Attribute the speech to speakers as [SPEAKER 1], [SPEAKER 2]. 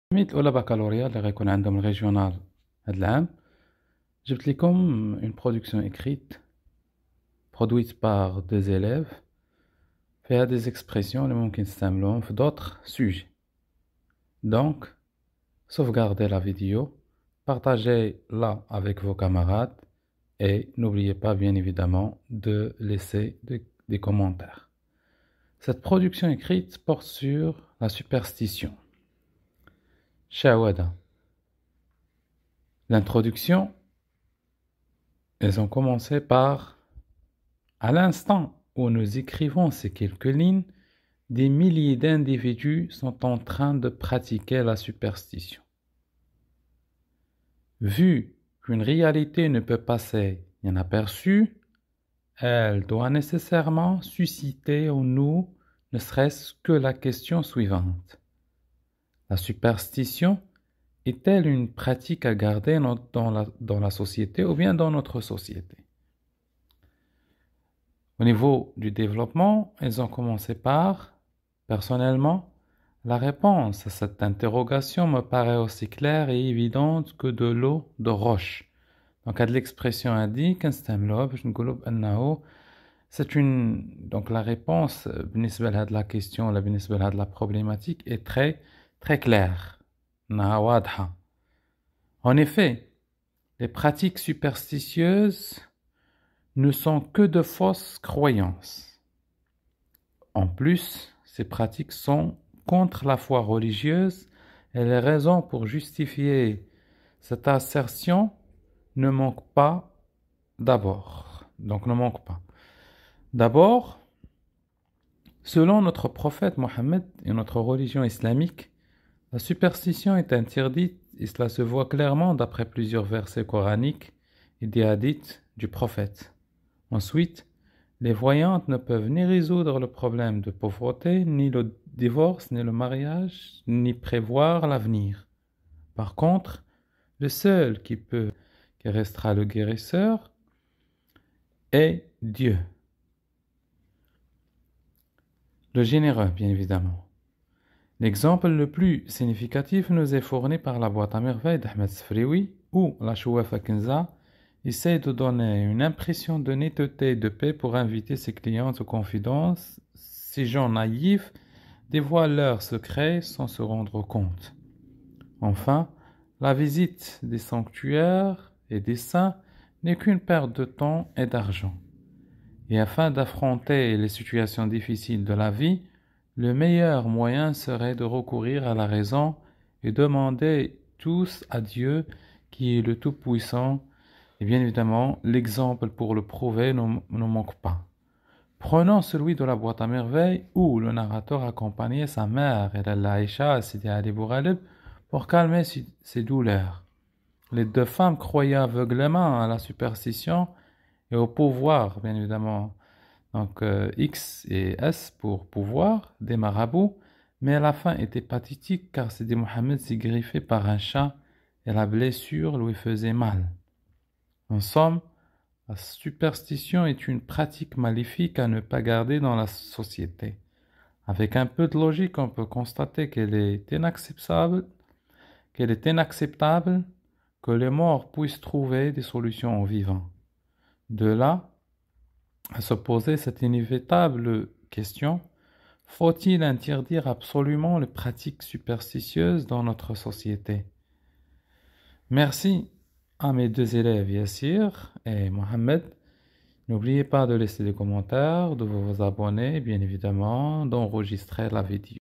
[SPEAKER 1] التلاميذ الأولى بكالوريا اللي غيكون عندهم الريجيونال هاد العام جبت لكم اون برودكسيون écrite produite par deux élèves فيها des expressions اللي ممكن تستعملوهم في d'autres sujets. Donc, sauvegardez la vidéo, partagez-la avec vos camarades et n'oubliez pas bien évidemment de laisser des commentaires. Cette production écrite porte sur la superstition. Shawada. L'introduction, elles ont commencé par à l'instant où nous écrivons ces quelques lignes, des milliers d'individus sont en train de pratiquer la superstition. Vu qu'une réalité ne peut passer inaperçue, elle doit nécessairement susciter en nous ne serait-ce que la question suivante. La superstition est-elle une pratique à garder dans la société ou bien dans notre société? Au niveau du développement, ils ont commencé par, personnellement, la réponse à cette interrogation me paraît aussi claire et évidente que de l'eau de roche. Donc, l'expression a dit c'est une. Donc, la réponse de la question, de la problématique est très, très claire. En effet, les pratiques superstitieuses ne sont que de fausses croyances. En plus, ces pratiques sont contre la foi religieuse et les raisons pour justifier cette assertion ne manquent pas d'abord. Donc, ne manquent pas. D'abord, selon notre prophète Mohammed et notre religion islamique, la superstition est interdite et cela se voit clairement d'après plusieurs versets coraniques et des hadiths du prophète. Ensuite, les voyantes ne peuvent ni résoudre le problème de pauvreté, ni le divorce, ni le mariage, ni prévoir l'avenir. Par contre, le seul qui restera le guérisseur, est Dieu. Le généreux, bien évidemment. L'exemple le plus significatif nous est fourni par la boîte à merveilles d'Ahmed Sfrioui, où la Chouafa Kenza essaie de donner une impression de netteté et de paix pour inviter ses clients aux confidences. Ces gens naïfs dévoilent leurs secrets sans se rendre compte. Enfin, la visite des sanctuaires et des saints n'est qu'une perte de temps et d'argent. Et afin d'affronter les situations difficiles de la vie, le meilleur moyen serait de recourir à la raison et demander tous à Dieu qui est le Tout-Puissant. Et bien évidemment, l'exemple pour le prouver ne manque pas. Prenons celui de la boîte à merveilles où le narrateur accompagnait sa mère, El Aïcha, Sidi Ali Bouralib, pour calmer ses douleurs. Les deux femmes croyaient aveuglément à la superstition et au pouvoir, bien évidemment. Donc X et S pour pouvoir, des marabouts, mais la fin était pathétique car Sidi Mohammed s'est griffé par un chat et la blessure lui faisait mal. En somme, la superstition est une pratique maléfique à ne pas garder dans la société. Avec un peu de logique, on peut constater qu'elle est inacceptable que les morts puissent trouver des solutions aux vivants. De là, à se poser cette inévitable question, faut-il interdire absolument les pratiques superstitieuses dans notre société? Merci à mes deux élèves Yassir et Mohamed. N'oubliez pas de laisser des commentaires, de vous abonner, bien évidemment, d'enregistrer la vidéo.